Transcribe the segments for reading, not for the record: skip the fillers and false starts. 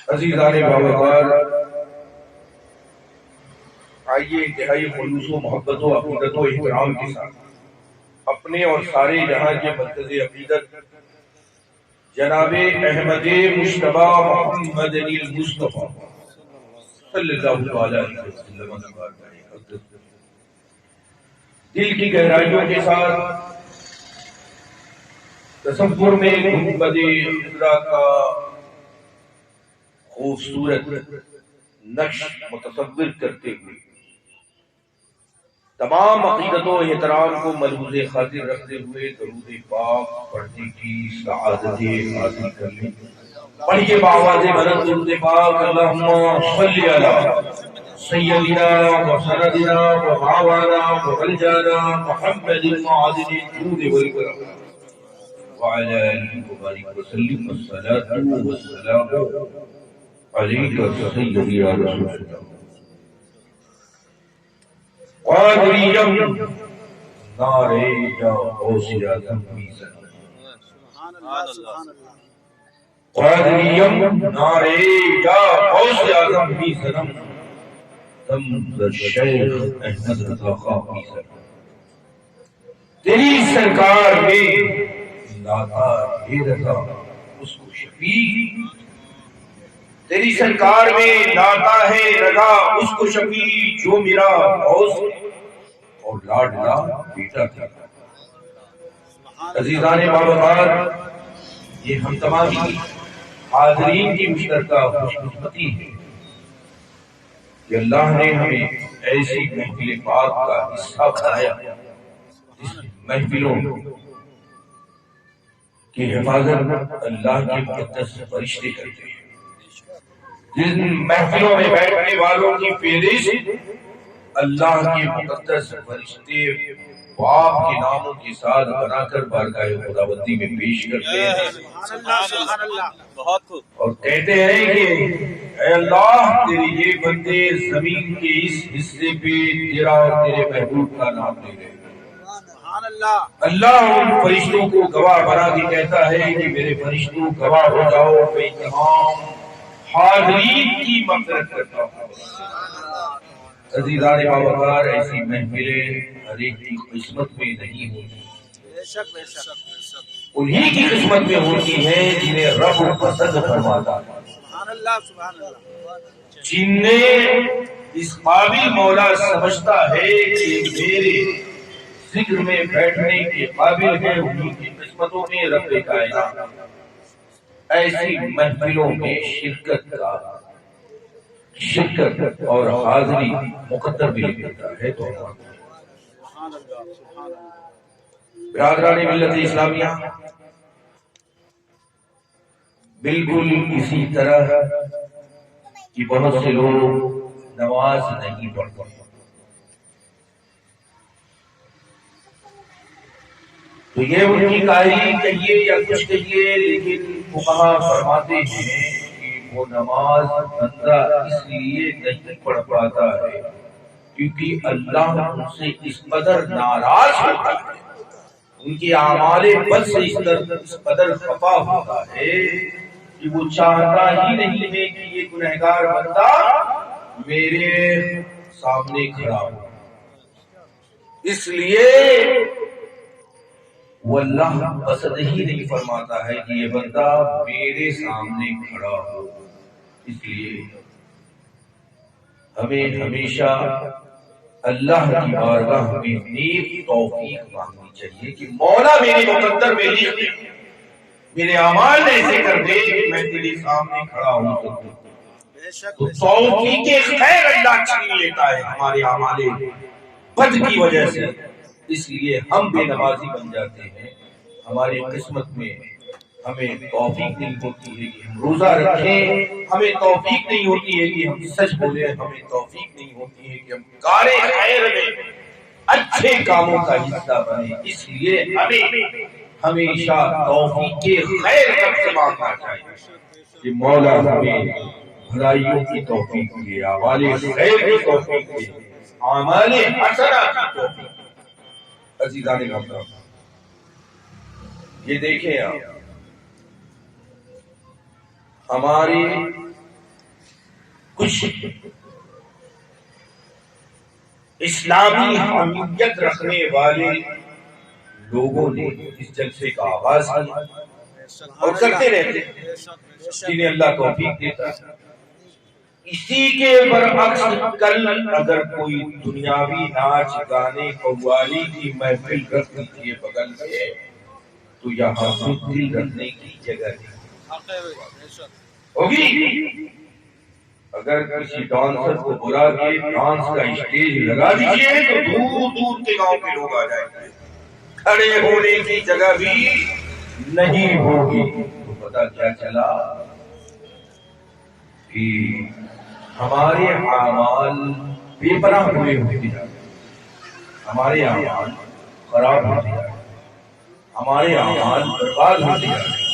عزیزان باوقار، آئیے انتہائی خلوص و محبت و عقیدت و احترام کے ساتھ اپنے اور سارے جہاں کے مرکز عقیدت جناب احمد مجتبی محمد علی المصطفیٰ صلی اللہ علیہ وسلم دل کی گہرائیوں کے ساتھ تصور میں گنبد خضرا کا خوبصورت نقش متصور کرتے ہوئے تمام عقیدت و احترام کو ملحوظ خاطر رکھتے ہوئے درود پاک پڑھنے کی سعادت حاصل کرنے پڑھیے بآواز بلند درود پاک اللہم صلی علی سیدنا و سندنا و مولانا و ملجانا محمد المعادن الجود والکرم وعلى آله وبارك وسلم الصلاة والسلام عليك سيدي يا رسول الله قادریم نارے جا غوث اعظم میزن قادریم نارے جا غوث اعظم میزن تم شیخ احمد رضا خان میزن تیری سرکار میں لاتا ہے رضا اس کو شفیع تیری سرکار میں لاتا ہے رضا اس کو شفیع جو میرا غوث اور لاڈلا بیٹا تھا۔ عزیزان باوقار، یہ ہم تمامی حاضرین کی مشترکہ خوش قسمتی ہے کہ اللہ نے ہمیں ایسی محفل پاک کا حصہ بنایا جس محفلوں کی حفاظت اللہ کے مقدس فرشتے کرتے ہیں، جن محفلوں میں بیٹھنے والوں کی فہرست اللہ کے مقدس فرشتے باپ کے ناموں کے ساتھ بنا کر بارگاہ خداوندی میں پیش کرتے ہیں اور کہتے ہیں کہ اے اللہ تیرے یہ بندے زمین کے اس حصے پہ تیرا اور تیرے محبوب کا نام لے رہے ہیں۔ اللہ ان فرشتوں کو گواہ بنا کے کہتا ہے کہ میرے فرشتوں گواہ ہو جاؤ، میں تمام حاضرین کی مغفرت کرتا ہوں۔ عزیزان باوقار، ایسی محفلیں ہر ایک کی قسمت میں نہیں ہوتی، انہی کی قسمت میں ہوتی ہیں جنہیں رب پسند فرماتا ہے، جنہیں اس قابل مولا سمجھتا ہے کہ میرے ذکر میں بیٹھنے کے قابل ہے، انہی کی قسمتوں میں رب کائنات ایسی محفلوں میں شرکت اور حاضری مقدر بھی کرتا ہے۔ تو برادران ملت اسلامیہ، بالکل اسی طرح کہ بہت سے لوگ نماز نہیں پڑھتے، تو یہ ان کی کاہلی کہیے یا کچھ کہیے، لیکن فقہا فرماتے ہیں وہ نماز بندہ اس لیے نہیں پڑھ پاتا ہے کیونکہ اللہ ان سے اس قدر ناراض ہوتا ہے، ان کے اعمال بد سے اس قدر خفا ہوتا ہے کہ وہ چاہتا ہی نہیں ہے کہ یہ گنہگار بندہ میرے سامنے کھڑا ہو، اس لیے وہ اللہ پسند ہی نہیں فرماتا ہے کہ یہ بندہ میرے سامنے کھڑا ہو۔ اس لیے ہمیں ہمیشہ اللہ کی بارگاہ میں نیک توفیق مانگنی چاہیے کہ مولا میرے مقدر میں لکھ دے، میرے اعمال ایسے کر دے کہ میں تیرے سامنے کھڑا ہوں تو توفیق خیر اللہ چھین لیتا ہے ہمارے اعمال بد کی وجہ سے۔ اس لیے ہم بے نمازی بن جاتے ہیں، ہماری قسمت میں ہمیں توفیق نہیں ہوتی ہے کہ ہم روزہ رکھیں، ہمیں توفیق نہیں ہوتی ہے کہ ہم سچ بولیں، ہمیں توفیق نہیں ہوتی ہے کہ ہم کار خیر میں اچھے کاموں کا حصہ بنیں۔ اس لیے ہمیں ہمیشہ توفیق خیر رب سے مانگنا چاہیے کہ مولا ہمیں بھلائیوں کی توفیق دے، اعمال خیر کی توفیق دے، اعمال حسنہ کی توفیق دے۔ عزیزان محترم، یہ دیکھیں آپ، ہماری کچھ اسلامی حامیت رکھنے والے لوگوں نے اس جلسے کا آغاز کیا اور کرتے رہتے جنہیں اللہ توفیق دیتا. اسی کے برعکس کل اگر کوئی دنیاوی ناچ گانے قوالی کی محفل رکھ دیجیے بغل میں تو یہاں سے دل رکھنے کی جگہ نہیں ہوگی. اگر کسی ڈانسر کو بلا کے ڈانس کا اسٹیج لگا دیجیے تو دور دور کے گاؤں کے لوگ آ جائیں گے, کھڑے ہونے کی جگہ بھی نہیں ہوگی. تو پتہ کیا چلا کہ ہمارے اعمال بے پناہ ہوئے ہوتے جا رہے, ہمارے اعمال خراب ہوتے جا رہے, ہمارے اعمال برباد ہوتے جا رہے,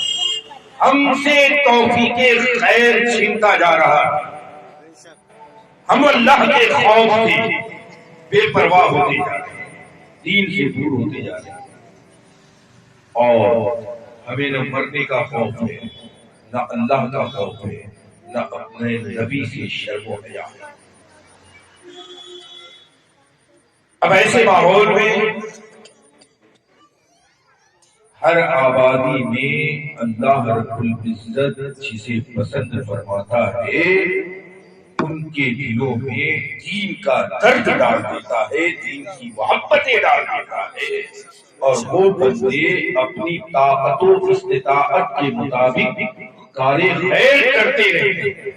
ہم سے توفیق خیر چھینتا جا رہا ہے, ہم اللہ کے خوف سے بے پرواہ ہوتے جا رہے ہیں, دین سے دور ہوتے جا رہے ہیں, اور ہمیں نہ مرنے کا خوف ہے, نہ اللہ کا خوف ہے, نہ اپنے نبی سے شرم و حیا. اب ایسے ماحول میں ہر آبادی میں اللہ رب العزت جسے پسند فرماتا ہے ان کے دلوں میں دین کا درد ڈال دیتا ہے, دین کی محبتیں ڈال دیتا ہے, اور وہ بندے اپنی طاقت و استطاعت کے مطابق کار خیر کرتے رہتے ہیں.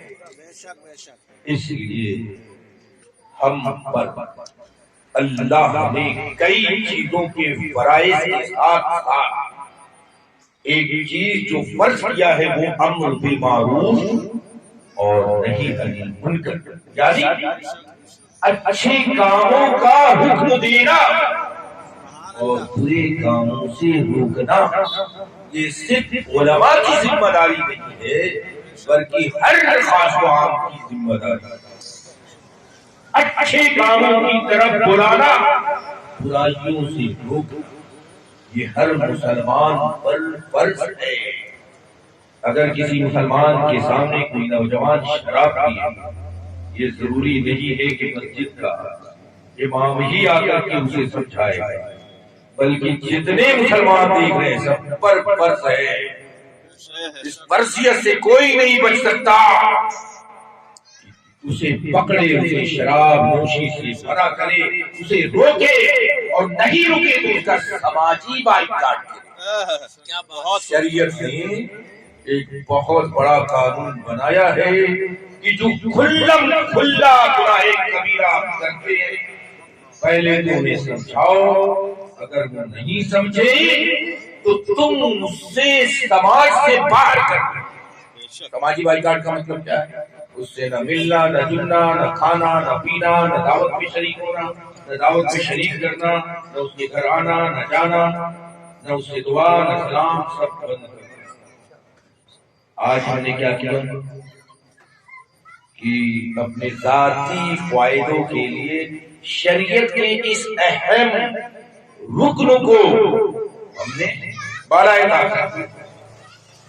اس لیے ہم پر اللہ نے کئی چیزوں کے فرائض کے ساتھ ساتھ ایک چیز جو فرض کیا ہے وہ امر بالمعروف اور نہی عن المنکر, یعنی اچھے کاموں کا حکم دینا اور برے کاموں سے روکنا. یہ صرف علماء کی ذمہ داری نہیں ہے بلکہ ہر خاص و عام کی ذمہ داری ہے. اچھے کاموں کی طرف بلانا, برائیوں سے روکنا, یہ ہر مسلمان پر فرض ہے. اگر کسی مسلمان کے سامنے کوئی نوجوان شراب پیے, یہ ضروری نہیں ہے کہ مسجد کا امام ہی آ کر کے اسے سمجھائے, بلکہ جتنے مسلمان دیکھ رہے ہیں سب پر فرض ہے. اس فرضیت سے کوئی نہیں بچ سکتا, اسے پکڑے, اسے شراب نوشی سے منع کرے, اسے روکے, اور نہیں روکے تو اس کا سماجی بائیکاٹ کرے. شریعت نے ایک بہت بڑا قانون بنایا ہے کہ جو کھلم کھلا گناہ کبیرہ کرتے ہیں پہلے تو انہیں سمجھاؤ, اگر وہ نہیں سمجھے تو تم اسے سماج سے باہر کر دو. سماجی بائیکاٹ کا مطلب کیا ہے؟ اس سے نہ ملنا, نہ جلنا, نہ کھانا, نہ پینا, نہ دعوت میں شریک ہونا, نہ دعوت میں شریک کرنا, نہ اس کے گھر آنا, نہ جانا, نہ اس سے دعا, نہ سلام, سب بند کر. آج ہم نے کیا کیا کہ اپنے ذاتی فائدوں کے لیے شریعت کے اس اہم رکن کو ہم نے بڑھایا تھا.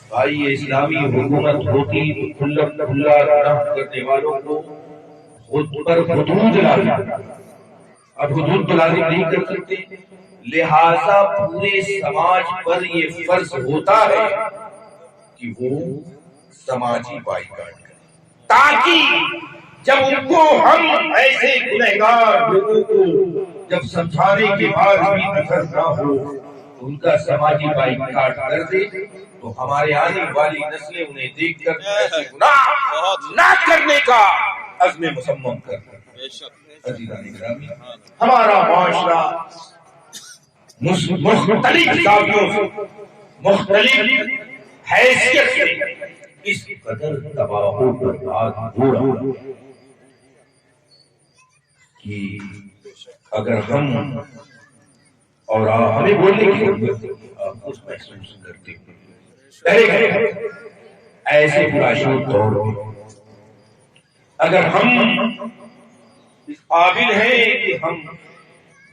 بھائی یہ اسلامی حکومت ہوتی تو کھلا کھلا گناہ کرنے والوں کو خود پر حدود لازم, اب حدود تو لازم نہیں کر سکتے, لہذا پورے سماج پر یہ فرض ہوتا ہے کہ وہ سماجی بائیکاٹ کریں, تاکہ جب ان کو ہم ایسے گنہگار لوگوں کو جب سمجھانے کے بعد بھی اثر نہ ہو تو ان کا سماجی بائیکاٹ کر دے تو ہمارے آنے والی نسلیں انہیں دیکھ کر ایسے گناہ نہ کرنے کا عزم مصمم کر دیں. عزیزان گرامی, ہمارا معاشرہ مختلف زاویوں سے, مختلف حیثیت سے اس قدر تباہ و برباد ہو رہا ہے کہ اگر ہم اور ہمیں بولنے کی ضرورت ہے, آپ کچھ محسوس کرتے ہیں ایسے معاشی دور میں اگر ہم اس قابل ہیں کہ ہم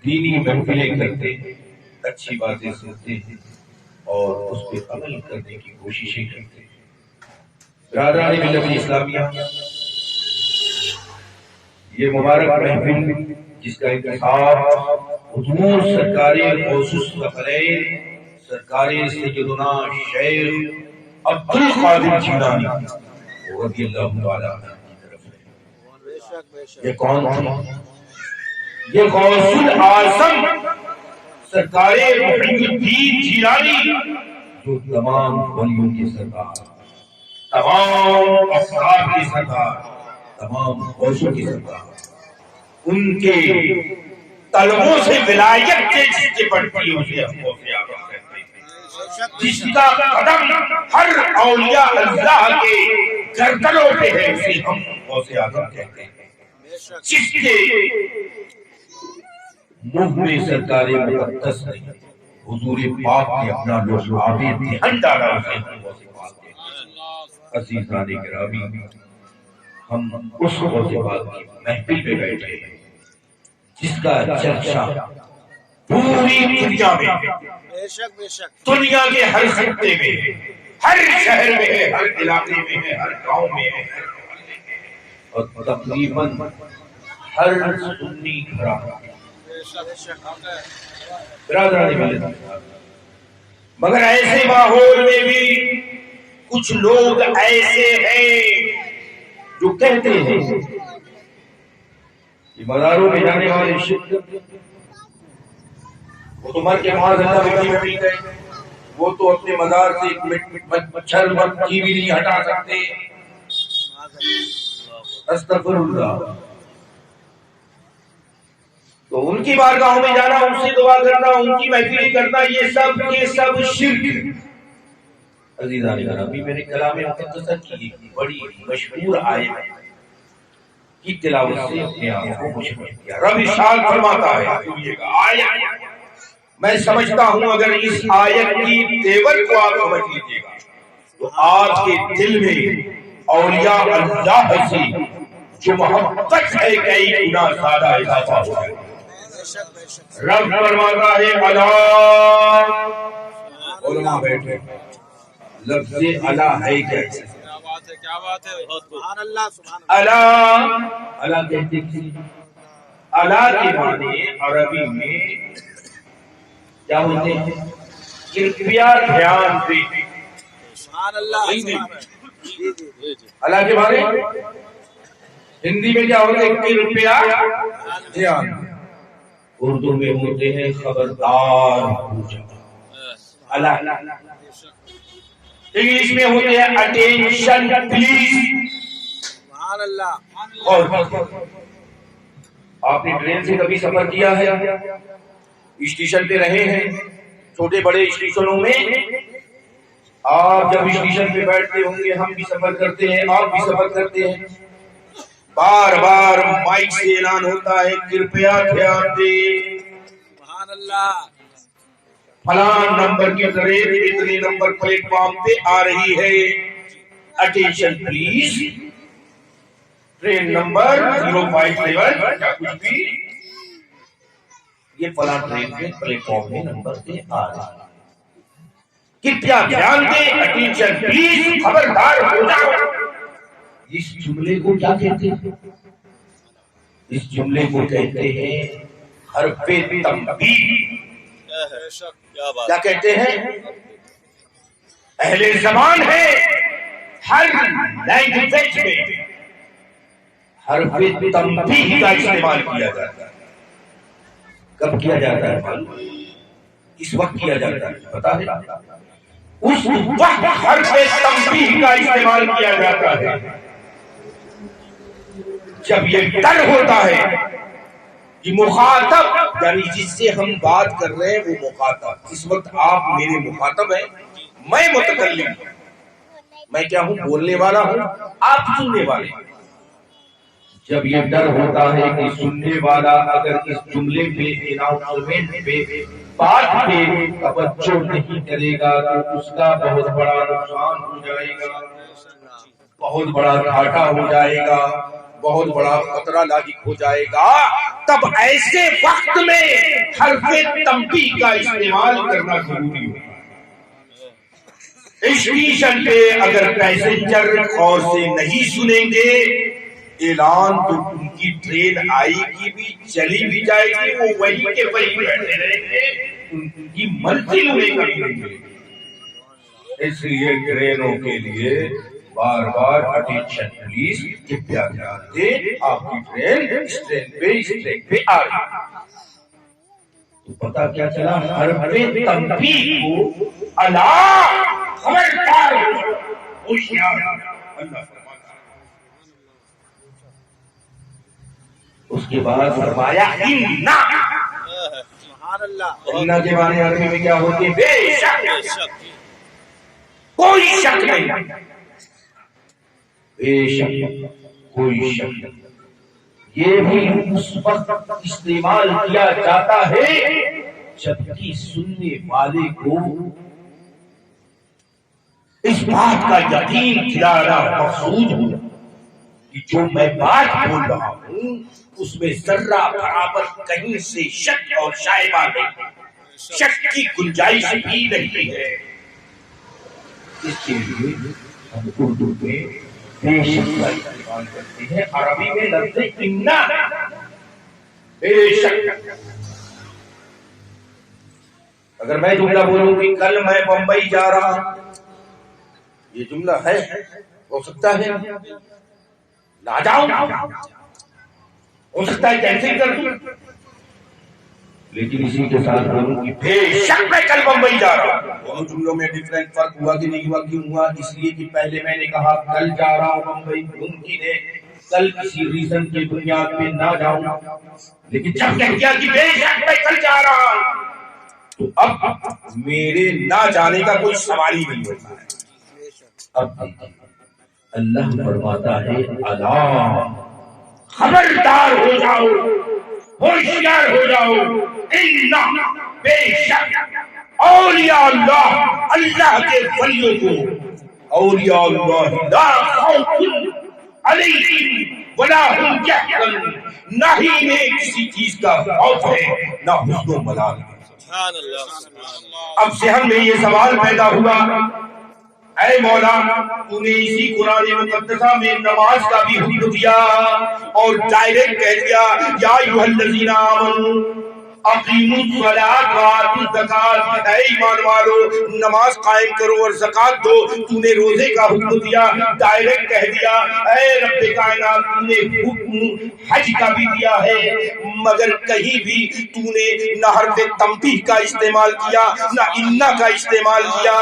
دینی محفلیں کرتے ہیں, اچھی باتیں سنتے ہیں اور اس پہ عمل کرنے کی کوششیں کرتے ہیں. برادران ملت اسلامیہ, یہ مبارک محفل جس کا انتخاب حضور سرکار غوث الثقلین سرکار سیدنا شیخ عبد القادر جیلانی رضی اللہ تعالی عنہ کی طرف ہے۔ یہ کون تھے؟ یہ غوث الاعظم سرکار محی الدین جیلانی، جو تمام ولیوں کے سردار، تمام افراد کے سردار، تمام غوثوں کے سردار، ان کے طلبوں سے ولایت کے بڑھتی ہے اسے ہم غوث اعظم کہتے ہیں، جس کا قدم ہر اولیاء اللہ کے گردنوں پہ ہے اسے ہم غوث اعظم کہتے ہیں، جس کے منہ میں سرکار مقدس نے حضور پاک نے اپنا لعاب دہن ڈالا اسے ہم غوث پاک کہتے ہیں۔ عزیزان گرامی، ہم اس غوث پاک کی محفل پہ بیٹھے ہیں جس کا چرچا پوری دنیا میں، دنیا کے ہر خطے میں، ہر شہر میں ہے، ہر علاقے میں ہے، ہر گاؤں میں ہے، اور تقریباً ہر سنی گھر برادران ملت۔ مگر ایسے ماحول میں بھی کچھ لوگ ایسے ہیں جو کہتے ہیں کہ مزاروں میں جانے والے شرک، وہ تو مر کے معاذ اللہ مٹی میں مل گئے، وہ تو اپنے مزار سے مچھر مکھی بھی نہیں ہٹا سکتے، استغفر اللہ۔ تو ان کی بارگاہوں میں جانا، ان سے دعا کرنا، ان کی محفل کرنا، یہ سب کے سب شرک۔ عزیزان گرامی، میں نے کلام مقدسہ کی بڑی مشہور آیت کی تلاوت سے اپنے آپ کو مشغول کیا۔ رب ارشاد فرماتا ہے، سنیے گا آیت، میں سمجھتا ہوں اگر اس آیت کی تیور کو آپ سمجھ لیجیے گا تو آپ کے دل میں اولیاء اللہ سے جو محبت ہے کئی گنا زیادہ اضافہ ہو جائے۔ رب فرماتا ہے اللہ، علماء بیٹھے، لفظ اللہ ہے کیا بات ہے، سبحان اللہ، اللہ کہتے ہیں، اللہ کے معنی عربی میں کیا ہوتے ہیں؟ کرپیا دھیان دے، سبحان اللہ، اللہ کے معنی ہندی میں کیا ہوتے ہیں؟ کرپیا دھیان، اردو میں ہوتے ہیں خبردار ہو جا، اللہ، انگلش میں ہوتے ہیں اٹینشن پلیز، سبحان اللہ۔ اور آپ نے ٹرین سے کبھی سفر کیا ہے؟ اسٹیشن پہ رہے ہیں، چھوٹے بڑے اسٹیشنوں میں آپ جب اسٹیشن پہ بیٹھتے ہوں گے، ہم بھی سفر کرتے ہیں، آپ بھی سفر کرتے ہیں، بار بار مائک سے اعلان ہوتا ہے کرپیا دھیان دیں، سبحان اللہ، فلان نمبر کی ٹرین اتنے نمبر پلیٹ فارم پہ آ رہی ہے، اٹینشن پلیز، ٹرین نمبر 057 یا کچھ بھی، یہ فلان ٹرین کے پلیٹ فارم میں نمبر پہ آ رہا ہے، کرپیا دھیان دیں، اٹینشن پلیز، خبردار ہو جاؤ۔ اس جملے کو کیا کہتے ہیں؟ اس جملے کو کہتے ہیں حرف تنبیہ۔ کیا کہتے ہیں؟ اہل زبان ہے، ہر لینگویج میں حرف تنبیہ کا استعمال کیا جاتا ہے۔ کب کیا جاتا ہے معلوم؟ اس وقت کیا جاتا ہے، پتا ہے؟ اس وقت حرف تنبیہ کا استعمال کیا جاتا ہے جب یہ ڈر ہوتا ہے کہ مخاطب، یعنی جس سے ہم بات کر رہے ہیں وہ مخاطب، اس وقت آپ میرے مخاطب ہیں، میں متکلم ہوں، میں کیا ہوں؟ بولنے والا ہوں، آپ سننے والے ہیں۔ جب یہ ڈر ہوتا ہے کہ سننے والا اگر اس جملے پہ، اناؤنسمنٹ پہ، بات پہ توجہ نہیں کرے گا تو اس کا بہت بڑا نقصان ہو جائے گا، بہت بڑا گھاٹا ہو جائے گا، بہت بڑا خطرہ لاحق ہو جائے گا۔ تب ایسے وقت میں حرف تنبیہ کا استعمال کرنا ضروری ہوگا۔ اسٹیشن پہ اگر پیسنجر غور سے نہیں سنیں گے اعلان تو ان کی ٹرین آئی کی بھی چلی بھی جائے گی، وہ وہی کے وہی بیٹھے رہیں گے، ان کی منزل انہیں کبھی نہیں ملے گی۔ اس لیے ٹرینوں کے لیے بار بار اٹینشن پلیز کہ دھیان دیں آپ کی ٹرین اس ٹرین پہ آ رہی ہے۔ تو پتا کیا چلا، حرف تنبیہ کو اللہ خبردار ہوشیار اللہ فرماتا ہے۔ اس کے بعد فرمایا اِنَّا، اِنَّا کے معنی عربی میں کیا ہوتی ہے؟ بے شک، کوئی شک نہیں، بے شک کوئی شک نہیں۔ یہ بھی اس وقت استعمال کیا جاتا ہے جبکہ سننے والے کو اس بات کا یقین دلانا مقصود ہو کہ جو میں بات بول رہا ہوں اس میں ذرہ برابر کہیں سے شک اور شائبہ نہیں، شک کی گنجائش بھی نہیں ہے۔ اس کے لیے ہم اردو میں بے شک کا استعمال کرتے ہیں، عربی میں لفظ اِنَّا، بے شک۔ اگر میں جملہ بولوں کہ کل میں بمبئی جا رہا ہوں، یہ جملہ ہے، ہو سکتا ہے نہ جاؤں، ہو سکتا ہے کینسل کر دوں، لیکن اسی کے ساتھ بولوں کہ بے شک میں کل بمبئی جا رہا ہوں۔ دونوں جملوں میں ڈیفرنٹ فرق ہوا کہ نہیں ہوا؟ کیوں ہوا؟ اس لیے کہ پہلے میں نے کہا کل جا رہا ہوں بمبئی، ممکن ہے کل کسی ریزن کی بنیاد پہ نہ جاؤں، لیکن جب کہہ دیا کہ بے شک میں کل جا رہا ہوں تو اب میرے نہ جانے کا کوئی سوال ہی نہیں ہوتا ہے۔ اب اللہ فرماتا ہے اللہ خبردار ہو جاؤ، ہوشیار ہو جاؤ، اِنَّا، بے شک اولیاء اللہ، اللہ کے ولیوں کو، اولیاء اللہ لا خوف علیہم ولا هم يحزنون، نہ ہی انہیں کسی چیز کا خوف ہے نہ حزن و ملال ہے۔ اب ذہن میں یہ سوال پیدا ہوا، اے مولا تو نے اسی قرآن مقدسہ میں نماز کا بھی حکم دیا اور ڈائریکٹ کہہ دیا یا ایھا الذین آمنوا اقیموا الصلاۃ وآتوا الزکاۃ، اے ایمان والو نماز قائم کرو اور زکات دو۔ تو نے روزے کا حکم دیا، ڈائریکٹ کہہ دیا۔ اے رب کائنات تو نے حکم حج کا بھی دیا ہے، مگر کہیں بھی تو نے نہ حرف تنبیہ کا استعمال کیا نہ اِنَّا کا استعمال کیا۔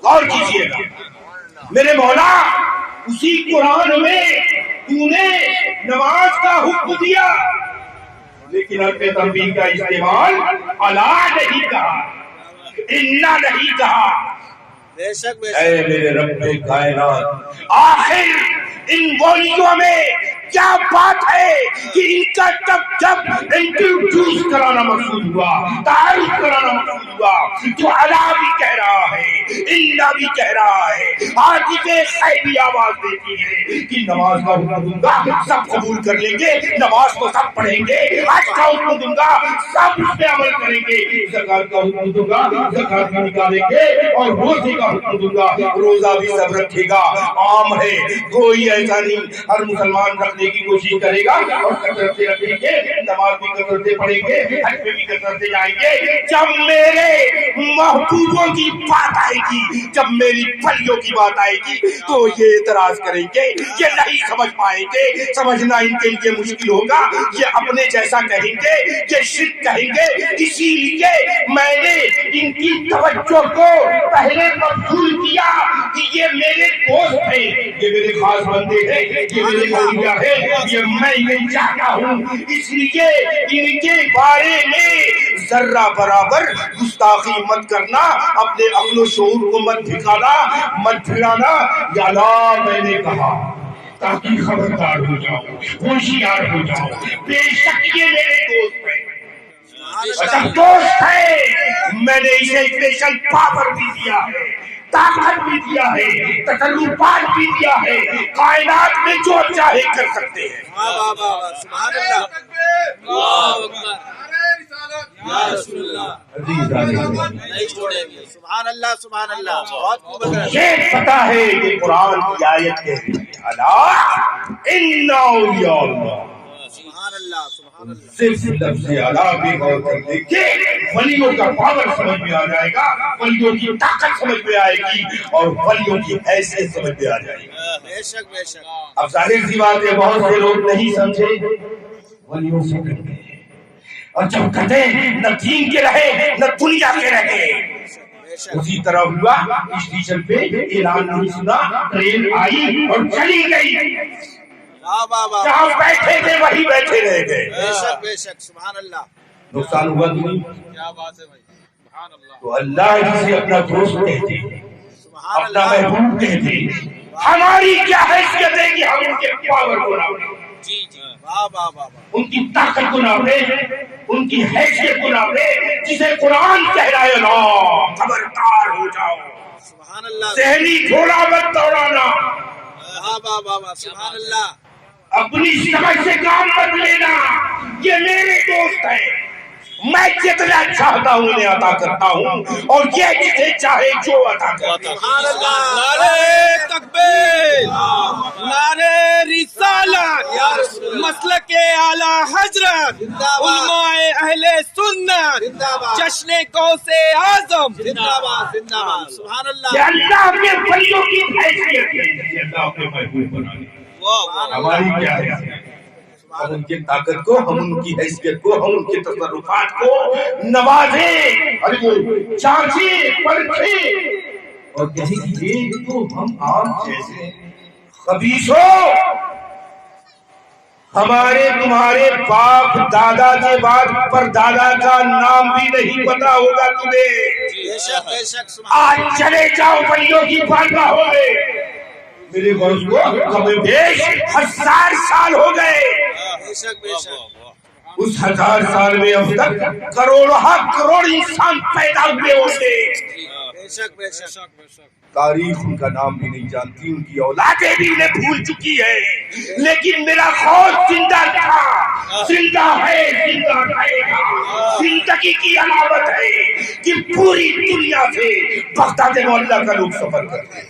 غور کیجیے گا میرے مولا، اسی قرآن میں تو نے نماز کا حکم دیا لیکن حرف تنبیہ کا استعمال الا نہیں کہا، اِنَّا نہیں کہا۔ اے میرے رب کائنات، آخر ان بولیوں میں کیا بات ہے کہ ان کا جب انٹروڈیوس کرانا مقصود ہوا، تعارف کرانا مقصود ہوا تو الا بھی کہہ رہا ہے، اِنَّا بھی کہہ رہا ہے، عاطف غیبی آواز دیتی ہے کہ نماز کا حکم دوں گا سب قبول کر لیں گے، نماز کو سب پڑھیں گے، حج کا حکم دوں گا سب اس پہ عمل کریں گے، زکات کا حکم دوں گا زکات بھی نکالیں گے، اور روزے کا حکم دوں گا روزہ بھی سب رکھے گا۔ عام ہے، کوئی ایسا نہیں، ہر مسلمان رکھنے کی کوشش کرے گا اور کثرت سے رکھیں گے، نماز بھی کثرت سے پڑھیں گے، حج پہ بھی کثرت سے جائیں گے۔ جب میرے محبوبوں کی بات آئے گی، جب میری پھلیوں کی بات آئے گی تو یہ اعتراض کریں گے، یہ نہیں سمجھ پائیں گے، سمجھنا ان کے لیے مشکل ہوگا، یہ اپنے جیسا کہیں گے، یہ شرک کہیں گے۔ اسی لیے میں نے ان کی توجہ کو پہلے مبذول کیا کہ یہ میرے دوست ہیں، یہ میرے خاص بندے ہیں، یہ میرے اولیاء ہیں، یہ میں انہیں چاہتا ہوں، اس لیے ان کے بارے میں ذرہ برابر گستاخی مت کرنا، اپنے عقل و شعور کو مت بھکانا، مت پھرانا۔ یا لا میں نے کہا تاکہ خبردار ہو جاؤ، ہوشیار ہو جاؤ، بے شک یہ میرے دوست ہیں، جب دوست ہے میں نے اسے اسپیشل پاور بھی دیا ہے، طاقت بھی دیا ہے، تصرفات بھی دیا ہے، کائنات میں جو چاہے کر سکتے ہیں۔ سبحان اللہ سبحان اللہ۔ یہ پتا ہے کہ قرآن کی آیت کہہ رہی ہے الا ان اولیاء اللہ. سبحان اللہ سبحان اللہ. صرف لفظ الا بھی غور کر دیکھیں ولیوں کا پاور سمجھ میں آ جائے گا, ولیوں کی طاقت سمجھ میں آئے گی اور ولیوں کی حیثیت سمجھ میں آ جائے گی. بے شک بے شک. اب ظاہر سی بات ہے بہت سے لوگ نہیں سمجھے, ولیوں سے کرتے ہیں اور جب کہتے ہیں نہ دین کے رہے نہ دنیا کے رہے. اسی طرح ہوا اسٹیشن پہ اعلان نہیں سنا, ٹرین آئی اور چلی گئی, جہاں بیٹھے تھے وہی بیٹھے رہ گئے. بے شک بے شک. سبحان اللہ. نقصان ہوا کہ نہیں؟ کیا بات ہے بھائی. سبحان اللہ. تو اللہ جسے اپنا دوست کہتے ہیں, سبحان اپنا اللہ. محبوب کہتے ہیں, ہماری کیا حیثیت ہے کہ ہم ان کے پاور کو ناپیں, جی جی. واہ واہ واہ. ان کی طاقت کو ناپیں, ان کی حیثیت کو ناپیں, جسے قرآن کہہ رہا ہے لا خبردار ہو جاؤ, سبحان اللہ. ذہنی گھوڑا مت دوڑانا, واہ واہ واہ واہ. سبحان اللہ. اپنی سمجھ سے کام مت لینا, یہ میرے دوست ہیں, میں جتنا چاہتا ہوں انہیں عطا کرتا ہوں اور یہ جسے چاہے جو عطا کرتا ہوں. سبحان اللہ. نعرے تکبیر, نعرے رسالت, مسلک اعلی حضرت, علماء اہل سنت, زندہ باد. جشن غوث اعظم. زندہ باد زندہ باد. سبحان اللہ. یہ اللہ کے ولیوں کی حیثیت ہے, یہ اللہ کے محبوب بنانے. ہماری کیا ہے, ہم ان کی طاقت کو, ہم ان کی حیثیت کو, ہم ان کے تصرفات کو نوازیں, ارے وہ چاچیں پرکھیں اور کہیں یہ تو ہم عام جیسے خبیثوں, ہمارے تمہارے باپ دادا کے بعد پر دادا کا نام بھی نہیں پتا ہوگا تمہیں. بے شک بے شک. سبحان آج چلے جاؤ ولیوں کی بارگاہ میں, میرے غرض کو کم بیش 1000 سال ہو گئے. بے شک بے شک. اس 1000 سال میں اب تک کروڑ انسان پیدا ہوئے ہوں گے. بے شک بے شک. تاریخ ان کا نام بھی نہیں جانتی, ان کی اولادیں بھی انہیں بھول چکی ہے, لیکن میرا خوف زندہ تھا, زندہ ہے, زندہ رہے گا. زندگی کی علامت ہے کہ پوری دنیا سے بغداد معلیٰ کا لوگ سفر کرتے ہیں.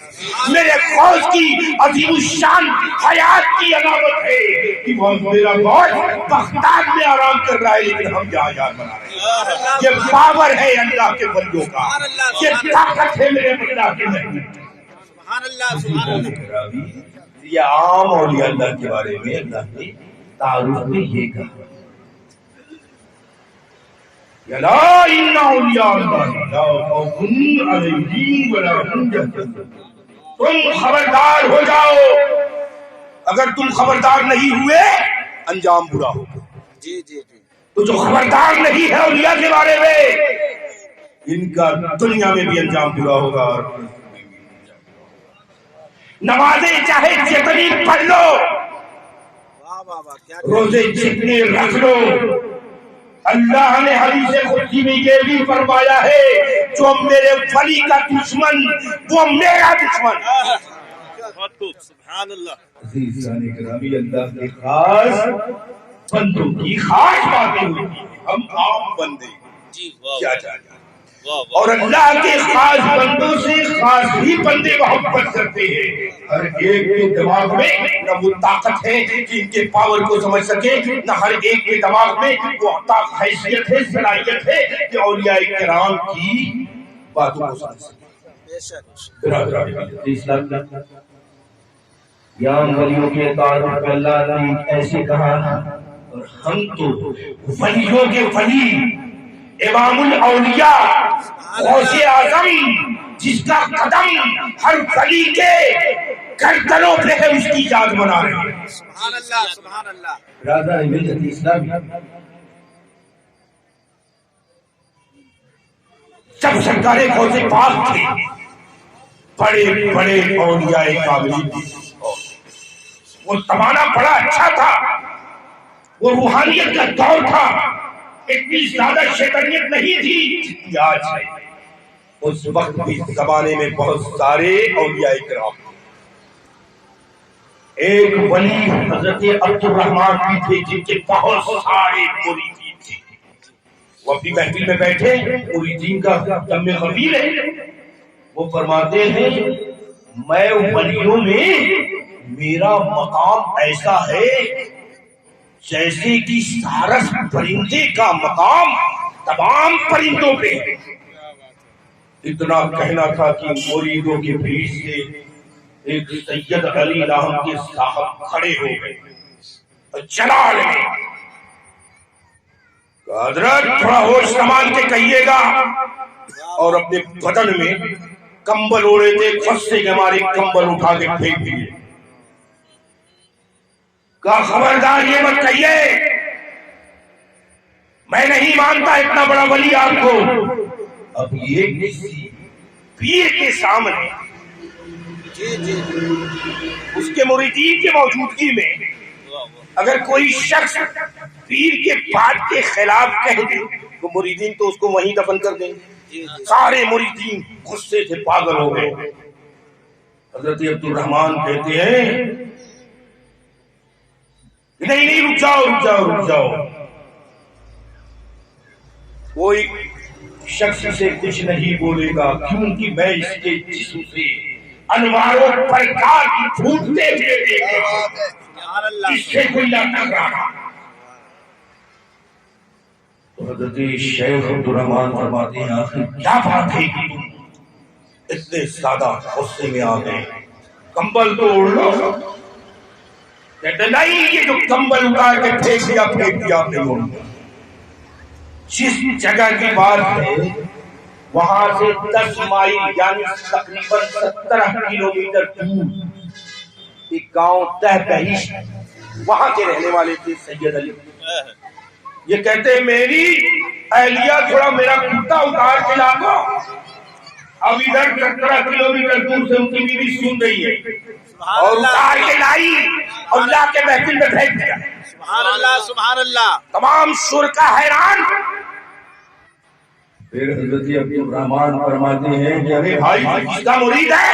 میرے خوف کی عظیم الشان حیات کی علامت ہے کہ وہ میرا خوف بغداد میں آرام کر رہا ہے, لیکن ہم یہاں یاد بنا رہے ہیں. یہ پاور ہے اللہ کے بندوں کا, یہ طاقت ہے میرے اللہ کے محبوب. سبحان اللہ سبحان اللہ. یہ عام اولیاء اللہ کے بارے میں اللہ نے تعارف میں یہ کہا, لا ان اولیاء اللہ لا خوف علیہم ولا هم يحزنون. تم خبردار ہو جاؤ, اگر تم خبردار نہیں ہوئے انجام برا ہوگا. جی جی جی. تو جو خبردار نہیں ہے اولیاء کے بارے میں, ان کا دنیا میں بھی انجام برا ہوگا اور نمازیں چاہے جتنی پڑھ لو, واہ واہ واہ. کیا روزے جتنے رکھ لو, اللہ نے حدیث قدسی میں یہ بھی فرمایا ہے جو میرے ولی کا دشمن وہ میرا دشمن. سبحان اللہ. عزیزان اکرامی, اللہ کے خاص بندوں کی خاص باتیں ہوتی ہیں, ہم عام بندے جی. کیا جانا, اور اللہ کے خاص بندوں سے خاص ہی بندے محبت کرتے ہیں. ہر ایک کے دماغ میں نہ وہ طاقت ہے کہ ان کے پاور کو سمجھ سکے, نہ ہر ایک کے دماغ میں وہ حیثیت ہے, صلاحیت ہے کہ اولیاء کرام کی باتوں کو سمجھ سکے. بے شک. برادران اسلام, یہاں ولیوں کے تعارف پہ اللہ نے ایسے کہا, اور ہم تو ولیوں کے ولی امام الاولیاء غوث اعظم جس کا قدم ہر ولی کے گردنوں پہ ہے اس کی یاد منا رہے ہیں. سبحان اللہ سبحان اللہ. برادر ملت اسلامی, جب سرکار غوث پاک تھے بڑے بڑے اولیاء کاملین تھے, وہ زمانہ بڑا اچھا تھا, وہ روحانیت کا دور تھا, اتنی زیادہ شیطانیت نہیں تھی جتنی آج ہے. اس وقت بھی زمانے میں بہت سارے اولیاء کرام, ایک ولی حضرت عبد الرحمن بھی تھے جن کے بہت سارے مریدین تھے. وہ اپنی محفل میں بیٹھے, مریدین کا جمع خبیر ہے, وہ فرماتے ہیں میں ولیوں میں میرا مقام ایسا ہے جیسے کہ سارس پرندے کا مقام تمام پرندوں پہ ہے۔ اتنا کہنا تھا کہ مریدوں کے بیچ سے ایک سید علی نام کے صاحب کھڑے ہو گئے اور چلا لے، حضرت تھوڑا ہوش سنبھال کے کہیے گا، اور اپنے بدن میں کمبل اوڑے تھے، غصے کے ہمارے کمبل اٹھا کے پھینک دیے، کہا خبردار یہ مت کہیے میں نہیں مانتا اتنا بڑا ولی آپ کو۔ اب یہ کسی پیر کے سامنے اس کے مریدین کی موجودگی میں اگر کوئی شخص پیر کے بات کے خلاف کہہ دے تو مریدین تو اس کو وہیں دفن کر دیں گے۔ سارے مریدین غصے سے پاگل ہو گئے۔ حضرت عبدالرحمن کہتے ہیں نہیں رک جاؤ، کوئی شخص سے کچھ نہیں بولے گا، کیونکہ میں اس کے جسم سے انواروں پرکار کی پھوٹتے ہوئے دیکھا، اس سے کوئی نہ ٹکرانا۔ حضرت شیخ عبدالرحمن فرماتے ہیں آخر کیا بات ہے کہ تم اتنے زیادہ غصے میں آ گئے، کمبل تو اوڑھ لو۔ کہتے نہیں، یہ جو کمبل اتار کے پھینک دیا آپ نے اوڑھ لیا۔ جس جگہ کی بات ہے وہاں سے 10 مائل یعنی تقریباً 17 کلومیٹر دور ایک گاؤں تہ بہیش، وہاں کے رہنے والے تھے سید علی۔ یہ کہتے ہیں میری اہلیہ تھوڑا میرا کتا اتار کے لا دو، اب ادھر 17 کلومیٹر دور سے ان کی بیوی سن رہی ہے، اور اتار کے لائی اور لا کے محفل میں پھینک دیا۔ سبحان اللہ، تمام شرکا حیران۔ پھر حضرت عبدالرحمن فرماتے ہیں کہ ارے بھائی کس کا مرید ہے؟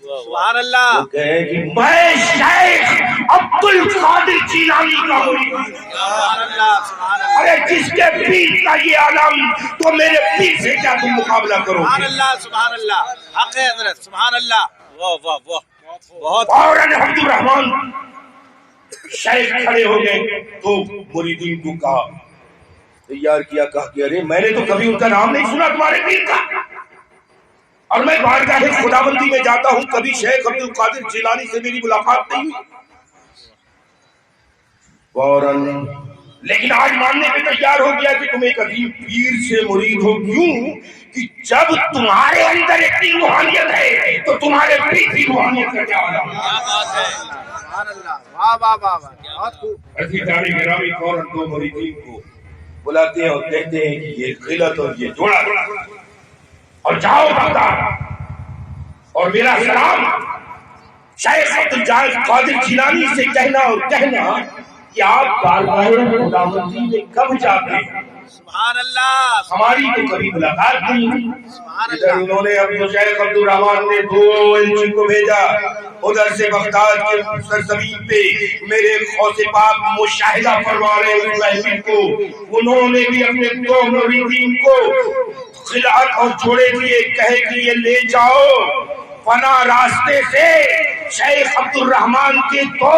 سبحان اللہ، وہ کہے کہ میں شیخ عبد القادر جیلانی کا مرید ہوں۔ سبحان اللہ، سبحان اللہ، ارے جس کے پیر کا یہ عالم تو میرے پیر سے کیا تم مقابلہ کرو سبحان گے؟ اللہ، سبحان اللہ، حق ہے حضرت، سبحان اللہ، واہ واہ واہ، بہت فوراً عبدالرحمن شیخ کھڑے ہو گئے تو مریدین کو کہا، تیار کیا، کہا کہ ارے میں نے تو کبھی ان کا نام نہیں سنا تمہارے پیر کا، اور میں بارگاہ خداوندی میں جاتا ہوں، کبھی شیخ عبد القادر جیلانی سے میری ملاقات نہیں ہوئی۔ فوراً لیکن آج ماننے پہ تیار ہو گیا کہ تم ایک عظیم پیر سے مرید ہو، کیوں کہ جب تمہارے اندر اتنی روحانیت ہے تو تمہارے پیر کی روحانیت کا کیا عالم ہے؟ کیا بات ہے، سبحان اللہ، واہ واہ واہ واہ، بہت خوب۔ عزیزان گرامی، فوراً دو مریدین کو بلاتے ہیں اور کہتے ہیں کہ یہ غلط اور یہ جوڑا، اور جاؤ بغداد اور میرا سلام شیخ عبد القادر جیلانی سے کہنا اور کہنا کہ آپ بارگاہ خداوندی میں کب جاتے ہیں، سبحان اللہ، ہماری تو کبھی ملاقات نہیں ہوئی۔ سبحان ادھر اللہ، انہوں نے شیخ عبدالرحمن نے 2 انچی کو بھیجا، ادھر سے بغداد کے سرزمین پہ میرے غوث پاک مشاہدہ فرما رہے اس محفل کو، انہوں نے بھی اپنے 2 مریدین کو خلعت اور جوڑے دیے، کہے کہ یہ لے جاؤ فنا راستے سے شیخ عبدالرحمن کے 2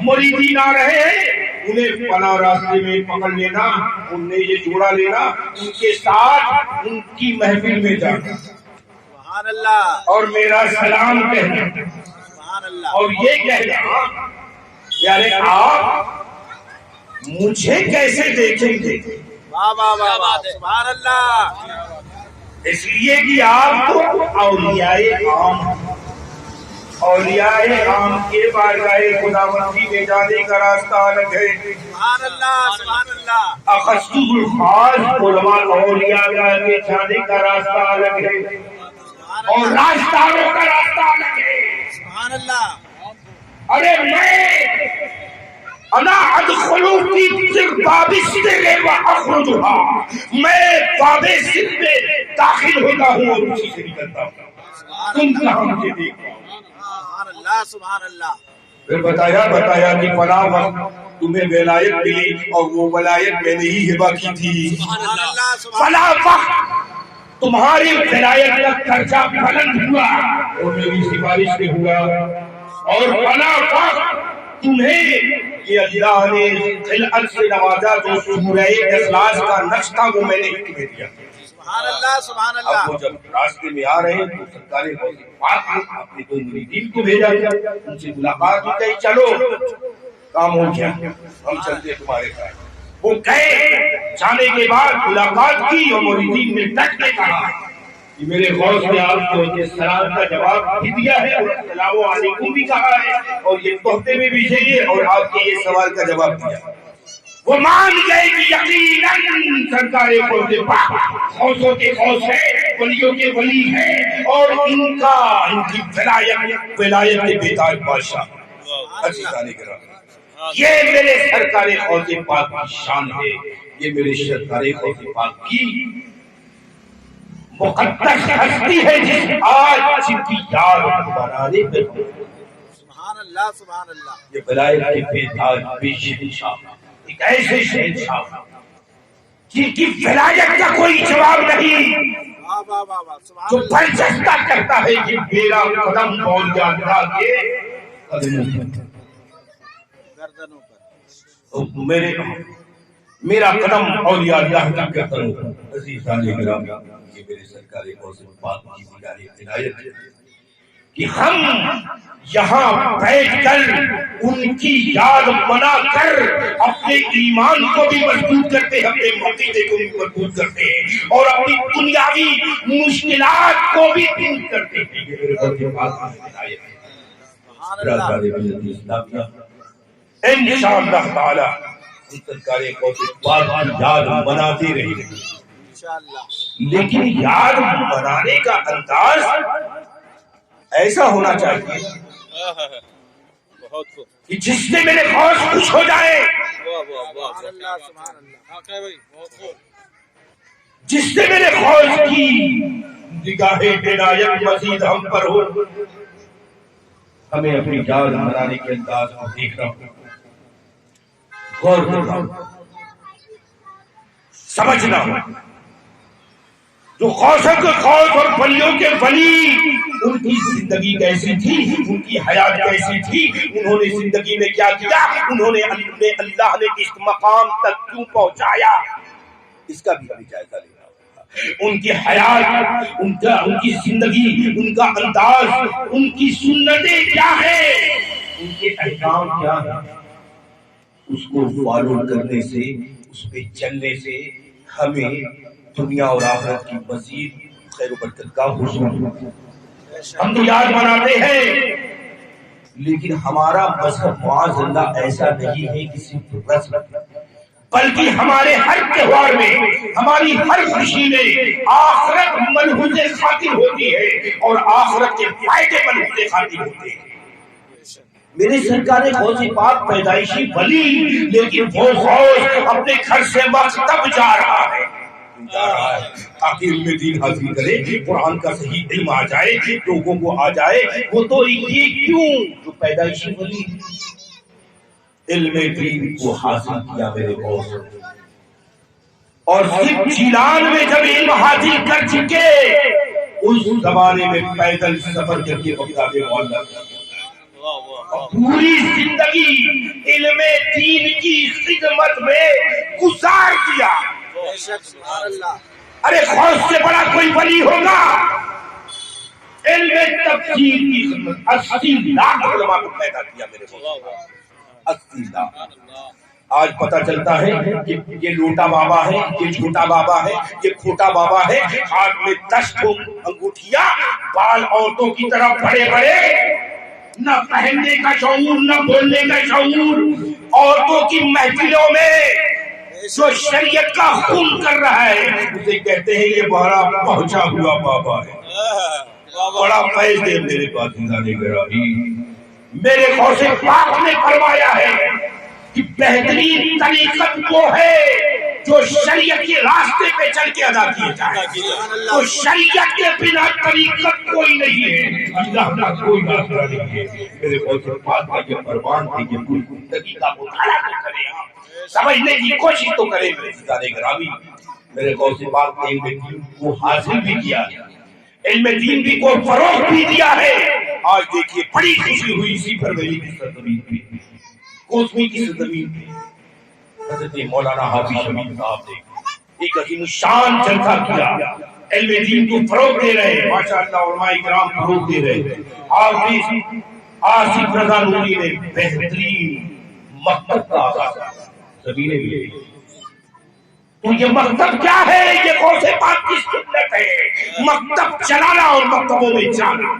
مریدین آ رہے ہیں، انہیں فنا راستے میں پکڑ لینا، انہیں یہ جوڑا لینا، ان کے ساتھ ان کی محفل میں جانا سبحان اللہ، اور میرا سلام کہنا، سبحان اللہ، اور یہ کہنا یعنی آپ مجھے کیسے دیکھیں گے؟ واہ واہ واہ واہ، سبحان اللہ، اس لیے کہ آپ تو اولیاء عام کے بارگاہ خداوندی میں جانے کا راستہ الگ ہے، سبحان اللہ، سبحان اللہ، اخص الخاص علماء اولیاء کے جانے کا راستہ الگ ہے، اور راستاروں کا راستہ الگ ہے۔ سبحان اللہ، ارے میں انا ادخلو فی باب السر واخرجها، میں باب سر میں داخل ہوتا ہوں اور اسی سے نکلتا ہوں، تم کہاں مجھے دیکھو؟ سبحان اللہ، سبحان اللہ، پھر بتایا کہ فلاں وقت تمہیں ولایت ملی اور وہ ولایت میں نے ہی ہبہ کی تھی، سبحان اللہ، سبحان فلاں وقت تمہاری ولایت کا درجہ بلند ہوا اور میری سفارش سے ہوا، اور بنا وقت تمہیں یہ اللہ نے خلعت سے نوازا جو سورہ اخلاص کا نقش تھا وہ میں نے تمہیں دیا۔ سبحان اللہ سبحان اللہ۔ اب وہ جب راستے میں آ رہے ہیں تو سرکار غوث پاک نے اپنے دو مریدین کو بھیجا، ان سے ملاقات کی، کہی چلو کام ہو گیا ہم چلتے تمہارے ساتھ۔ وہ گئے، جانے کے بعد ملاقات کی اور مریدین نے ڈٹ کے کہا کہ میرے غوث نے آپ کو سلام کا جواب بھی دیا ہے اور السلام علیکم بھی کہا ہے اور یہ تحفے میں بھی چاہیے اور آپ کے یہ سوال کا جواب دیا۔ وہ مان گئے کہ یقیناً سرکار غوث پاک غوثوں کے غوث ہے، ولیوں کے ولی ہے، اور ان کی ولایت کے بیتاج بادشاہ۔ عزیزان گرامی، یہ میرے سرکار غوث پاک کی شان ہے، یہ میرے سرکار غوث پاک کی مقدس ہستی ہے جس آج جن کی یاد بنانے میں سبحان اللہ سبحان اللہ۔ یہ ولایت کے بیتاج بے شہنشاہ، ایک ایسے شہنشاہ جن کی ولایت کا کوئی جواب نہیں، واہ واہ واہ واہ سبحان جو اللہ۔ برجستہ کرتا ہے کہ میرا قدم پہنچ جاتا کے قدموں پر، گردنوں پر۔ میرا قدم اولیاء اللہ کا گردنوں پر۔ عزیزان گرامی، یہ میرے سرکار غوث پاک کی دیدار عنایت ہے کہ ہم یہاں بیٹھ کر ان کی یاد منا کر اپنے ایمان کو بھی مضبوط کرتے ہیں، اپنے عقیدے کو بھی مضبوط کرتے ہیں اور اپنی دنیاوی مشکلات کو بھی دور کرتے ہیں۔ یہ میرے غوث پاک کی عنایت ہے۔ انشاءاللہ تعالی ہم سرکار غوث پاک کی یاد مناتے رہیں گے، انشاءاللہ۔ لیکن یاد منانے کا انداز ایسا ہونا چاہیے بہت خوب۔ کہ جس سے میرے غوث خوش ہو جائے، واہ واہ واہ سبحان اللہ سبحان اللہ۔ حق ہے بھائی، بہت خوب۔ جس سے میرے غوث کی نگاہ عنایت مزید ہم پر ہو۔ ہمیں اپنی یاد منانے کے انداز کو دیکھنا ہوگا، غور کرنا ہوگا، سمجھنا ہوگا۔ جو غوثوں کے غوث اور ولیوں کے ولی، ان کی زندگی کیسی تھی، ان کی حیات کیسی تھی، انہوں نے زندگی میں کیا کیا، انہوں نے اللہ نے اس مقام تک کیوں پہنچایا، اس کا بھی ہمیں جائزہ لینا ہوگا۔ ان کی حیات، ان کی زندگی، ان کا انداز، ان کی سنتیں کیا ہیں، ان کے احکام کیا ہیں، اس کو فالو کرنے سے، اس پہ چلنے سے ہمیں دنیا اور آخرت کی مزید خیر و برکت کا حصول ہوگا۔ ہم تو یاد مناتے ہیں، لیکن ہمارا مذہب معاذ اللہ ایسا نہیں ہے کہ صرف رسم، بلکہ ہمارے ہر تہوار میں، ہماری ہر خوشی میں آخرت ملحوظ خاطر ہوتی ہے اور آخرت کے فائدے ملحوظ خاطر ہوتے ہیں۔ میرے سرکار غوث پاک پیدائشی ولی، لیکن وہ غوث اپنے گھر سے مکتب جا رہا ہے تاکہ علم دین حاصل کرے، قرآن کا صحیح علم آ جائے، لوگوں کو آ جائے۔ وہ تو یہ کیوں جو پیدائشی ولی علم دین کو حاصل کیا میرے غوث، اور صرف جیلان میں جب علم حاصل کر چکے، اس زمانے میں پیدل سفر کر کے بغداد معلیٰ پوری زندگی علم دین کی خدمت میں گزار دیا۔ سبحان اللہ۔ ارے غوث سے بڑا کوئی ولی ہوگا؟ علم تفسیر کی خدمت 80 لاکھ علماء کو پیدا کیا میرے غوث، 80 لاکھ۔ آج پتہ چلتا ہے کہ یہ لوٹا بابا ہے، یہ چھوٹا بابا ہے، یہ کھوٹا بابا ہے، ہاتھ میں 10 انگوٹھیاں، بال عورتوں کی طرح بڑے بڑے، نہ پہننے کا شعور، نہ بولنے کا شعور، عورتوں کی محفلوں میں جو شریعت کا خون کر رہا ہے اسے کہتے ہیں یہ بڑا پہنچا ہوا بابا ہے، بڑا فیض ہے۔ میرے باتیں گرامی، میرے غوث پاک نے فرمایا ہے کہ بہترین طریقت وہ ہے جو شریعت کے راستے پہ چل کے ادا کیے جائے۔ تو شریعت کے بنا طریقت کوئی نہیں ہے، اللہ کا کوئی راستہ نہیں ہے۔ میرے غوث پاک کا یہ فرمان ہے کہ پوری زندگی کا مطالعہ کریں، آپ سمجھنے کی کوشش تو کریں۔ میرے عزیزان گرامی، میرے غوث پاک نے علم دین کو حاصل بھی کیا ہے، علم دین بھی کو فروغ بھی دیا ہے۔ آج دیکھیے بڑی خوشی ہوئی اسی فروری کی سرزمین پہ، کوسمی کی سرزمین پہ حضرت مولانا حافظ شمیم صاحب نے ایک عظیم شان جلسہ کیا، علم دین کو فروغ دے رہے ہیں، ماشاءاللہ علماء کرام فروغ دے رہے ہیں۔ حافظ آصف رضا نوری نے بہترین مکتب کا آغاز کیا، زمینیں بھی لے تو یہ مکتب کیا ہے؟ یہ غوث پاک کی سنت ہے، مکتب چلانا اور مکتبوں میں جانا،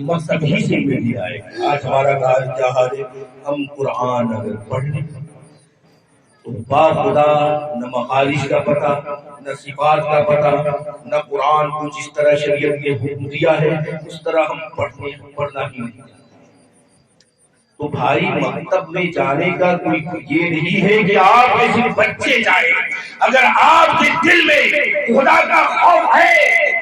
مکتب ہی سے میں دیا ہے۔ آج ہمارا کار جہاں ہے، ہم قرآن اگر پڑھ لیں تو با خدا نہ مخارج کا پتہ، نہ صفات کا پتہ، نہ قرآن کو جس طرح شریعت نے حکم دیا ہے اس طرح ہم پڑھنا ہی نہیں۔ تو بھائی مکتب میں جانے کا کوئی یہ نہیں ہے کہ آپ ایسے بچے جائیں، اگر آپ کے دل میں خدا کا خوف ہے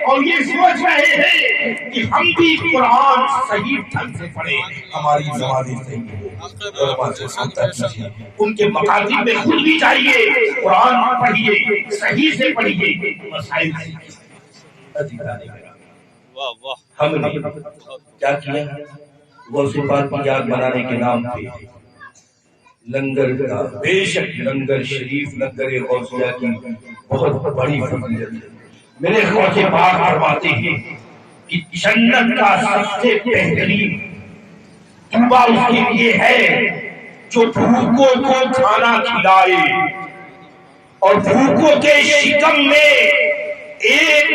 اور یہ سوچ رہے ہیں کہ ہم بھی قرآن صحیح ڈھنگ سے پڑھیں، ہماری نمازیں صحیح ہو، علماء سے سنتا کیجیے، ان کے مکاتب میں خود بھی جائیے، قرآن پڑھیے، صحیح سے پڑھیے، مسائل سیکھیے۔ ہم نے کیا کیا؟ غوث پاک کی یاد منانے کے نام پہ لنگر کا، بے شک لنگر شریف لنگر غوثیہ کی بہت بڑی فضیلت ہے۔ میرے غوث پاک فرماتے ہیں کہ جنت کا سب سے بہترین تحفہ اس کے لیے ہے جو بھوکوں کو کھانا کھلائے، اور بھوکوں کے شکم میں ایک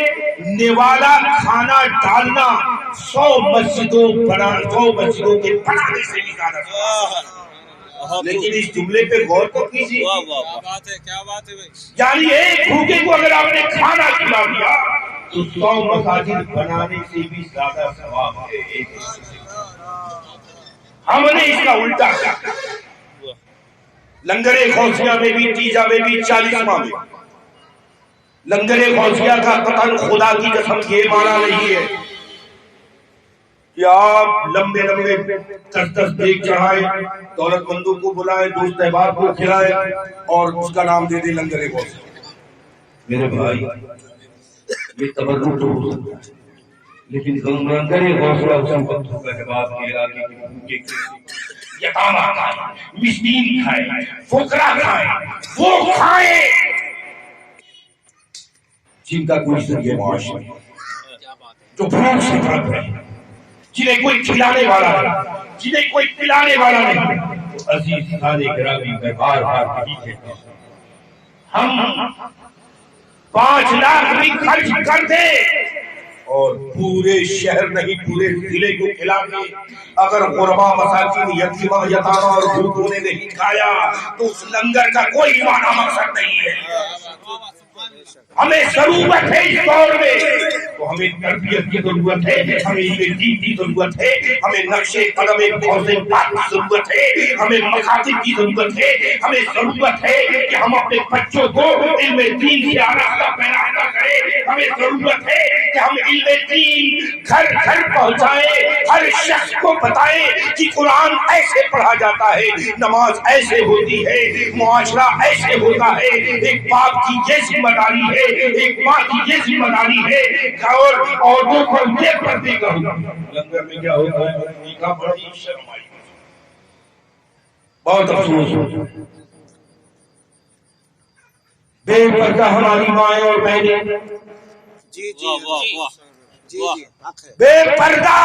نوالا کھانا ڈالنا 100 مسجدوں کے بنانے سے بھی زیادہ۔ لیکن اس جملے پہ غور تو کیجیے، کیا بات ہے یعنی ایک بھوکے کو اگر آپ نے کھانا کھلا دیا تو 100 مساجد بنانے سے بھی زیادہ ثواب ہے۔ ہم نے اس کا الٹا کیا، لنگر غوثیہ میں بھی، تیجا میں بھی، 40واں میں لنگر غوثیہ کا قطن خدا کی قسم یہ مانا نہیں ہے کہ آپ لمبے لمبے 10 دیگ چڑھائیں، دولت مندوں کو بلائیں، دوست احباب کو کھلائیں اور اس کا نام دے دیں لنگر غوثیہ۔ میرے بھائی یہ تبرک تو ہو سکتا ہے، لیکن لنگر غوثیہ اس وقت ہوگا جب آپ کے علاقے کے بھوکے یتامہ کھائیں، مسکین کھائیں، فقراء کھائیں، وہ کھائیں جن کا کوئی ذریعہ معاش نہیں، جو بھوک سے تڑپ رہے ہیں، جنہیں کوئی کھلانے والا نہیں، جنہیں کوئی پلانے والا نہیں۔ تو عزیز خانے گرامی میں بار بار نہیں کہتا ہوں، ہم 5 لاکھ بھی خرچ کر دیں اور پورے شہر نہیں پورے ضلع کو کھلا دیں، اگر غربا مساکین یتیمہ یتامہ اور بھوکوں نے نہیں کھایا تو اس لنگر کا کوئی معنی مقصد نہیں ہے۔ ہمیں ضرورت ہے اس دور میں تو ہمیں تربیت کی ضرورت ہے، ہمیں علم دین کی ضرورت ہے، ہمیں نقش قدم غوث پاک کی ضرورت ہے، ہمیں مکاتب کی ضرورت ہے، ہمیں ضرورت ہے کہ ہم اپنے بچوں کو علم دین سے آراستہ پہنانا کریں، ہمیں ضرورت ہے کہ ہم علم دین گھر گھر پہنچائیں، ہر شخص کو بتائیں کہ قرآن ایسے پڑھا جاتا ہے، نماز ایسے ہوتی ہے، معاشرہ ایسے ہوتا ہے۔ ایک باپ کی یہ ذمہ داری ہے، ایک ماں کی یہ ذمہ داری ہے، اور عورتوں کو یہ پردے کا لنگر میں کیا ہوتا ہے، بڑی شرم آئی، بہت افسوس ہوتا ہے۔ بے پردہ ہماری مائیں اور بہنیں، جی جی جی بے پردہ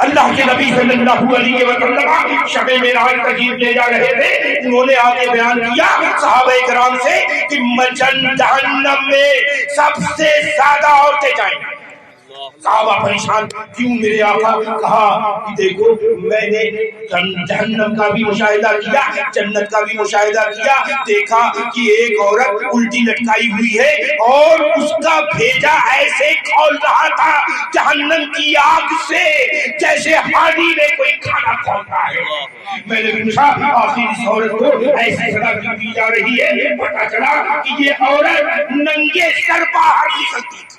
اللہ کے نبی صلی اللہ علیہ وسلم شب معراج تشریف لے جا رہے تھے، انہوں نے آگے بیان کیا صحابہ کرام سے کہ جہنم میں سب سے زیادہ عورتیں جائیں گی۔ صحابہ پریشان، کیوں میرے آقا؟ کہا کہ دیکھو میں نے جہنم کا بھی مشاہدہ کیا، جنت کا بھی مشاہدہ کیا، دیکھا کہ ایک عورت الٹی لٹکائی ہوئی ہے اور اس کا بھیجا ایسے کھول رہا تھا جہنم کی آگ سے جیسے حاجی نے کوئی کھانا کھولتا ہے۔ میں نے پوچھا آخر اس عورت کو ایسی سزا کیوں دی جا رہی ہے؟ پتا چلا کہ یہ عورت ننگے سر باہر نکلتی تھی۔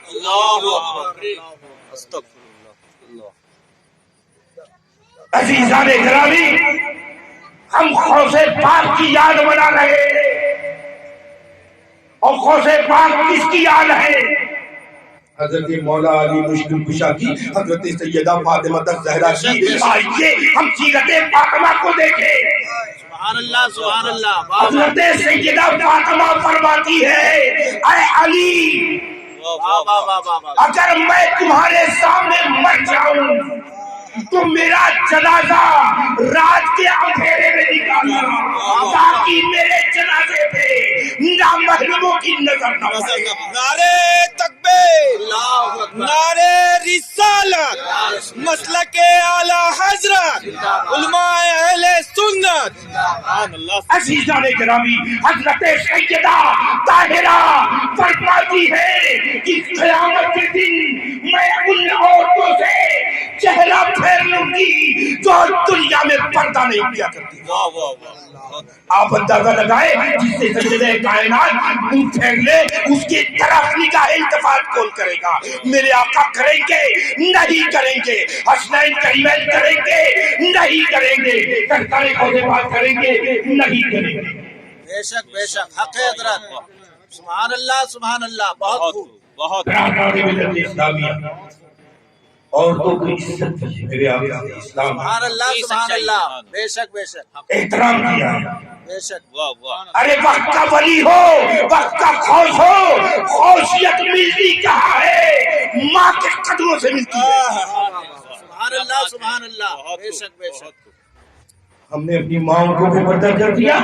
عزیزان گرامی، ہم غوث پاک کی یاد بنا رہے ہیں، اور غوث پاک کس کی یاد ہے؟ حضرت مولا علی مشکل کشا کی، حضرت سیدہ فاطمہ الزہرا کی۔ آئیے ہم سیرت فاطمہ کو دیکھیں۔ سبحان اللہ سبحان اللہ۔ حضرت سیدہ فاطمہ فرماتی ہے، اے علی، اگر میں تمہارے سامنے مر جاؤں تو میرا جنازہ رات کے اندھیرے میں نکالنا، تاکہ میرے جنازے پہ نامحرموں کی نظر نہ پڑے۔ نعرے تکبیر، نعرے رسالت، مسلک اعلی حضرت، علماء اہل سنت۔ عزیزان گرامی، حضرت سیدہ طاہرہ فرماتی ہے کہ قیامت کے دن میں ان عورتوں سے چہرہ پھیر لوں گی جو دنیا میں پردہ نہیں کیا کرتی۔ آپ اندازہ لگائیں، جس سے سیدہ کائنات منہ پھیر لے، اس کی طرف نگاہ التفات کون کرے گا؟ میرے آقا کریں گے؟ نہیں کریں گے۔ حسنین کریمین کریں گے؟ نہیں کریں گے۔ سرکار غوث پاک کریں گے؟ نہیں کریں گے۔ بے شک بے شک، حق ہے حضرت۔ سبحان اللہ سبحان اللہ، بہت خوب بہت۔ ملت اسلامیہ عورتوں کی عزت کی، میرے آقا نے اسلام سبحان اللہ سبحان اللہ، بے شک بے شک، احترام کیا ہے۔ بے شک۔ واہ واہ۔ ارے وقت کا ولی ہو، وقت کا غوث ہو، غوثیت ملتی کہاں ہے؟ ماں کے قدموں سے ملتی ہے۔ سبحان اللہ سبحان اللہ، بے شک بے شک۔ ہم نے اپنی ماں کو بے پردہ کر دیا،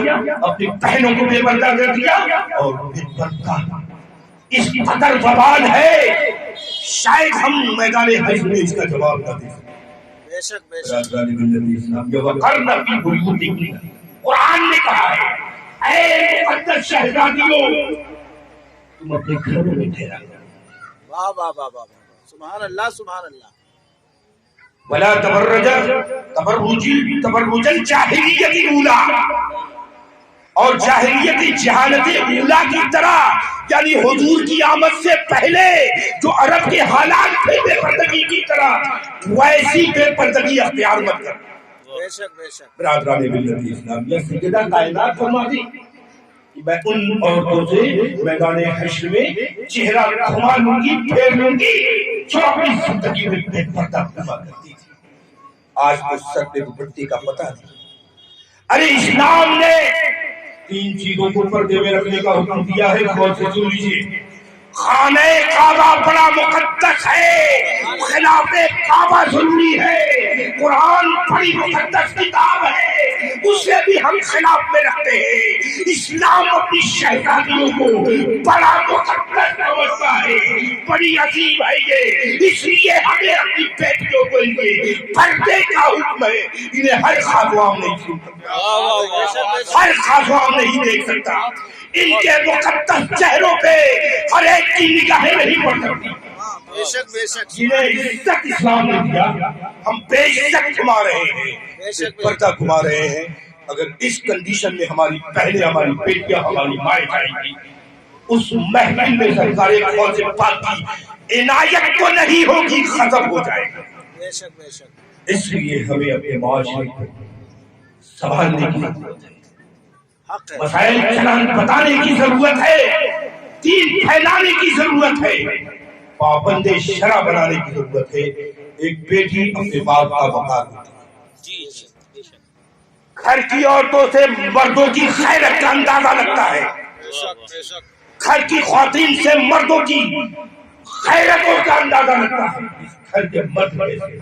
اپنی بہنوں کو بے پردہ کر دیا، اور بے پردہ اس قدر وبال ہے، شاید ہم میدان حشر میں اس کا جواب نہ دیں۔ بے شک بے شک۔ وَقَرْنَ فِي بُيُوتِكُنَّ، قرآن نے کہا ہے، اے مقدس شہزادیوں، تم اپنے گھروں میں ٹھہرا کرو۔ واہ واہ واہ واہ، سبحان اللہ سبحان اللہ۔ وَلَا تَبَرُّجَ الْجَاهِلِيَّةِ الْأُولَىٰ، اور جاہلیت جہالت اولا کی طرح، یعنی حضور کی آمد سے پہلے جو عرب کے حالات تھے بے پردگی کی طرح، ویسی بے پردگی اختیار مت کر۔ بے شک بے شک۔ برادران ملت اسلامیہ، سیدہ کائنات فرماتی کہ میں ان عورتوں سے میدان حشر میں چہرہ گھما لوں گی، پھیر لوں گی، جو اپنی زندگی میں بے پردہ ہوا کرتی تھی۔ آج تو سر پہ دوپٹے کا پتہ نہیں۔ ارے اسلام نے 3 چیزوں کو پردے میں رکھنے کا حکم دیا ہے، غور سے سن لیجیے۔ خانہ کعبہ بڑا مقدس ہے، خلاف کعبہ ضروری ہے۔ قرآن بڑی مقدس کتاب ہے، اسے بھی ہم خلاف میں رکھتے ہیں۔ اسلام اپنی شہزادیوں کو بڑا مقدس سمجھتا ہے، بڑی عظیم ہے یہ، اس لیے ہمیں اپنی بیٹیوں کو ان کے پردے کا حکم ہے۔ انہیں ہر خاتون نہیں سن سکتا، ہر خاتون نہیں دیکھ سکتا، ان کے مقدس چہروں پہ ہر ایک کی نگاہیں نہیں پڑ سکتی۔ بے شک بے شک۔ جنہیں عزت اسلام نے دیا، ہم بے عزت گھما رہے ہیں، بے پردہ گھما رہے ہیں۔ اگر اس کنڈیشن میں ہماری بہنیں، ہماری بیٹیاں، ہماری مائیں جائیں گی، اس محفل میں سرکار غوث پاک کی عنایت کو نہیں ہوگی، ختم ہو جائے گا۔ بے شک بے شک۔ اس لیے ہمیں اپنے معاشرے کو سنبھالنے کی ضرورت ہے، حق ہے۔ مسائل بتانے کی ضرورت ہے، دین پھیلانے کی ضرورت ہے، پابند شرع بنانے کی ضرورت ہے۔ ایک بیٹی اپنے باپ کا وقار ہوتی ہے۔ جی جی بے شک۔ گھر کی عورتوں سے مردوں کی خیرت کا اندازہ لگتا ہے، بے شک بے شک۔ گھر کی خواتین سے مردوں کی خیرتوں کا اندازہ لگتا ہے۔ گھر کے مرد کیسے،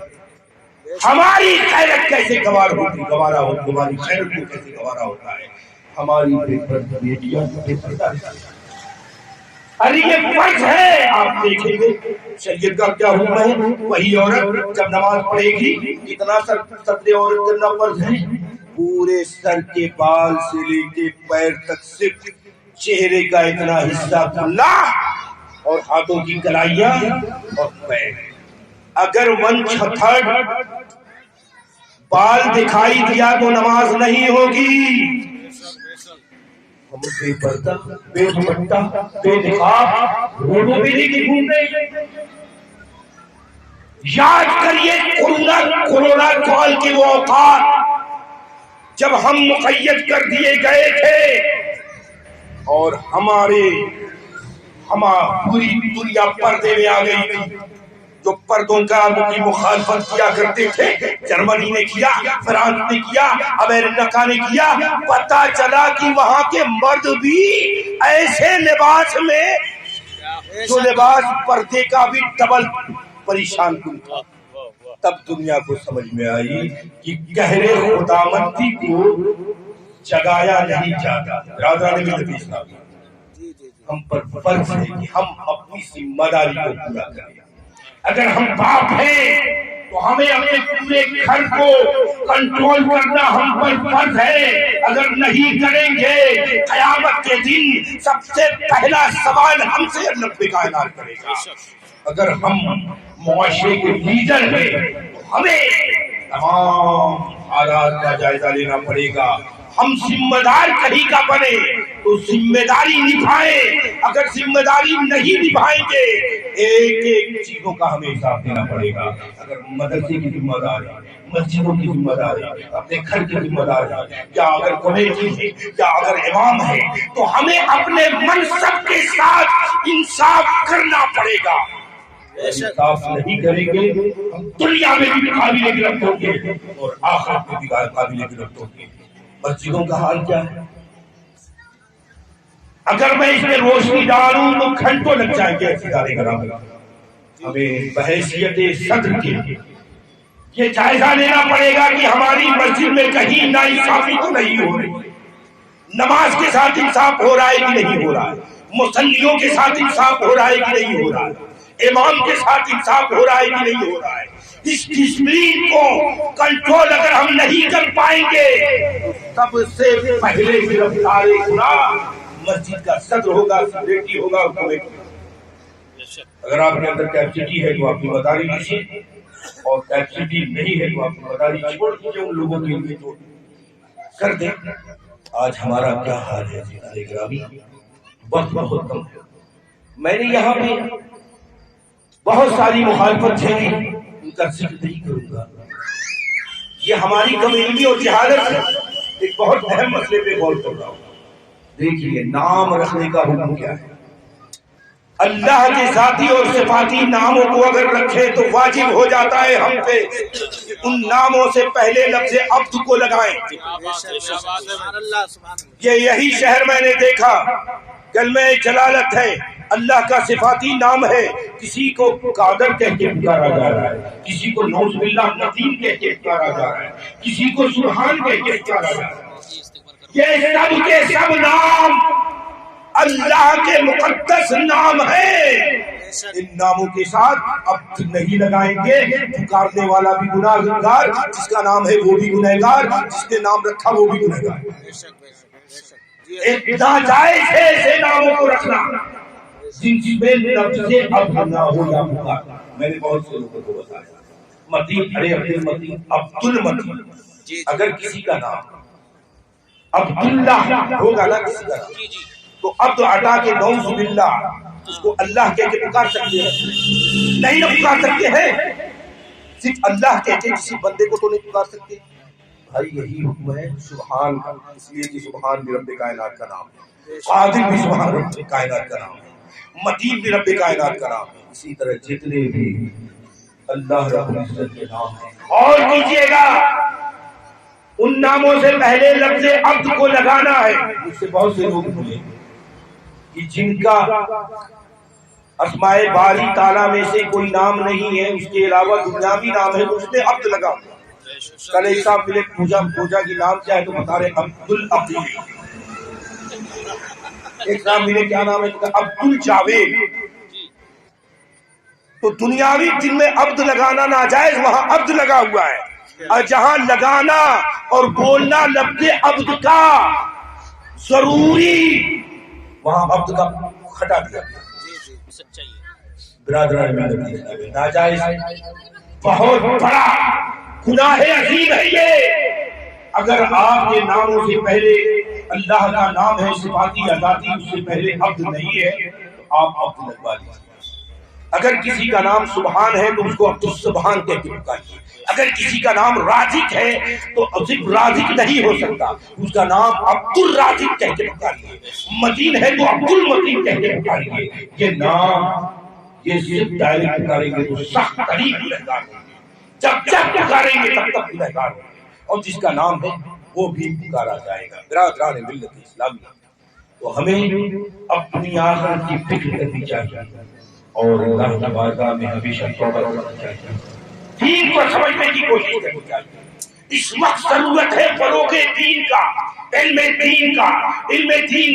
ہماری خیرت کیسے گوارا ہو، ہماری خیرت کو کیسے گوارا ہوتا ہے، ہماری بیٹیاں بے پردہ رہتی ہیں۔ ارے یہ فرض ہے، آپ دیکھیں گے شریعت کا کیا حکم ہے۔ وہی عورت جب نماز پڑھے گی، کتنا سر عورت کرنا فرض ہے، پورے سر کے بال سے لے کے پیر تک صرف چہرے کا اتنا حصہ کھلا، اور ہاتھوں کی کلائیاں اور پیر۔ اگر 1/3 بال دکھائی دیا تو نماز نہیں ہوگی۔ ہم بے پردہ، بے دوپٹہ، بے نقاب روڈوں پہ لے کے گھومتے ہیں۔ یاد کریے کرونا کال کے وہ اوقات جب ہم مقید کر دیے گئے تھے اور پوری دنیا پردے میں آ گئی تھی، جو پردوں کا کی مخالفت کیا کرتے تھے، جرمنی نے کیا، فرانس نے کیا، امریکہ نے کیا، پتہ چلا کہ وہاں کے مرد بھی ایسے لباس میں جو لباس پردے کا بھی ڈبل پریشان کن تھا۔ تب دنیا کو سمجھ میں آئی کہ گہرے خداوندی کو جگایا نہیں جاتا۔ برادران میں اسلام، ہم پر فرض ہے کہ ہم اپنی ذمہ داری کو پورا کریں۔ اگر ہم باپ ہیں تو ہمیں اپنے پورے گھر کو کنٹرول کرنا ہم پر فرض ہے۔ اگر نہیں کریں گے قیامت کے دن سب سے پہلا سوال ہم سے رب کائنات کرے گا۔ اگر ہم معاشرے کے لیڈر ہیں تو ہمیں تمام حالات کا جائزہ لینا پڑے گا۔ ہم ذمہ دار کہیں کا بنے تو ذمہ داری نبھائیں۔ اگر ذمہ داری نہیں نبھائیں گے ایک ایک چیزوں کا ہمیں حساب دینا پڑے گا۔ اگر مدرسے کی ذمہ داری، مسجدوں کی ذمہ داری، اپنے گھر کی ذمہ داری، یا اگر کمیٹی ہے یا اگر امام ہے تو ہمیں اپنے منصب کے ساتھ انصاف کرنا پڑے گا۔ انصاف نہیں کریں گے ہم دنیا میں بھی قابل گرفت ہوں گے اور آخرت میں بھی قابل گرفت ہوں گے۔ مسجدوں کا حال کیا ہے؟ اگر میں اس میں روشنی ڈالوں تو گھنٹوں لگ جائیں گے۔ ادارے کرام ہمیں بحیثیت صدر کے یہ جائزہ لینا پڑے گا کہ ہماری مسجد میں کہیں ناانصافی تو نہیں ہو رہی، نماز کے ساتھ انصاف ہو رہا ہے کہ نہیں ہو رہا ہے، مصلیوں کے ساتھ انصاف ہو رہا ہے کہ نہیں ہو رہا ہے، امام کے ساتھ انصاف ہو رہا ہے کہ نہیں ہو رہا ہے۔ اس ڈسپلین کو کنٹرول اگر ہم نہیں کر پائیں گے تو سب سے پہلے گرفتار گناہ مسجد کا صدر ہوگا، سیکریٹری ہوگا، کمیٹی۔ اگر آپ کے اندر کیپیسٹی ہے تو آپ کی مداری لیجیے، اور کیپیسٹی نہیں ہے تو آپ کی مداری چھوڑ دیجیے، ان لوگوں کے لیے جو کر دیں۔ آج ہمارا کیا حال ہے گرامی؟ وقت بہت کم ہے۔ میں نے یہاں پہ بہت ساری مخالفت جھیلی، ان کا ذکر نہیں کروں گا۔ یہ ہماری کمیونٹی اور جہالت ہے۔ ایک بہت اہم مسئلے پہ غور کر رہا ہوں۔ دیکھیے نام رکھنے کا حکم کیا ہے؟ اللہ کے ذاتی اور صفاتی ناموں کو اگر رکھے تو واجب ہو جاتا ہے ہم پہ ان ناموں سے پہلے لفظ عبد کو لگائیں۔ یہی شہر میں نے دیکھا، کلمہ جلالت ہے، اللہ کا صفاتی نام ہے، کسی کو قادر کہہ کے پکارا جا رہا ہے، کسی کو نعوذ باللہ نظیم کہہ کے پکارا جا رہا ہے، کسی کو سبحان کہہ کے پکارا جا رہا ہے۔ یہ سب کے سب نام اللہ کے مقدس نام ہیں۔ ان ناموں کے ساتھ عبد نہیں لگائیں گے، پکارنے والا بھی گناہگار، جس کا نام ہے وہ بھی گنہگار، جس نے نام رکھا وہ بھی گنہگار۔ ایک ناجائز ہے ایسے ناموں کو رکھنا جن میں لفظ عبد نہ ہو یا پکار۔ میں نے بہت سے لوگوں کو بتایا، متین، ارے عبد المتین، عبد المتین، اگر کسی کا نام عبداللہ ہوگا نا کسی کا نام تو عبد ہٹا کے نعوذ باللہ اس کو اللہ کہہ کے پکار سکتے ہیں؟ نہیں نہ پکار سکتے ہیں۔ صرف اللہ کہہ کے کسی بندے کو تو نہیں پکار سکتے۔ بھائی یہی حکم ہے سبحان کا، اس لیے کہ سبحان بھی رب کائنات کا نام ہے، قادر بھی سبحان رب کائنات کا نام ہے، متین بھی رب کائنات کا نام ہے۔ اسی طرح جتنے بھی اللہ رب العزت کے نام ہیں، اور کیجئے گا ان ناموں سے پہلے لفظ عبد کو لگانا ہے۔ مجھ سے بہت سے لوگ ملے کہ جن کا اسماء باری تعالیٰ میں سے کوئی نام نہیں ہے، اس کے علاوہ دنیاوی نام ہے تو اس نے عبد لگا۔ کل ایک صاحب ملے، پوجا کی نام کیا ہے تو بتا رہے عبد العقیل۔ ایک صاحب ملے کیا نام ہے تو عبد الجاوید۔ تو دنیاوی جن میں عبد لگانا ناجائز وہاں عبد لگا ہوا ہے، اور جہاں لگانا اور بولنا لفظ عبد کا ضروری وہاں عبد کا ہٹا دیا۔ برادران ناجائز بہت بڑا گناہ عظیم ہے یہ۔ اگر آپ کے ناموں سے پہلے اللہ کا نام ہے، صفاتی ذاتی، اس سے پہلے عبد نہیں ہے تو آپ عبد لگوا لیجیے۔ اگر کسی کا نام سبحان ہے تو اس کو عبد السبحان کہہ کے پکائیے۔ اگر کسی کا نام رازق ہے تو صرف رازق نہیں ہو سکتا، اس کا نام عبد الرازق کہہ کے پکاریے، متین ہے تو عبد المتین کہہ کے پکاریے۔ یہ نام یہ صرف ڈائریکٹ پکاریں گے تو سخت ترین گنہگار ہوں گے، جب جب پکاریں گے تب تک گنہگار ہوں گے، اور جس کا نام ہے وہ بھی پکارا جائے گا۔ برادران ملت اسلامی، تو ہمیں اپنی آخرت کی فکر کرنی چاہیے اور اللہ کی بارگاہ میں ہمیشہ توبہ کرنی چاہیے، دین کو سمجھنے کی کوشش کرنی چاہیے۔ اس وقت ضرورت ہے فروغ دین کا، علم دین کا، علم دین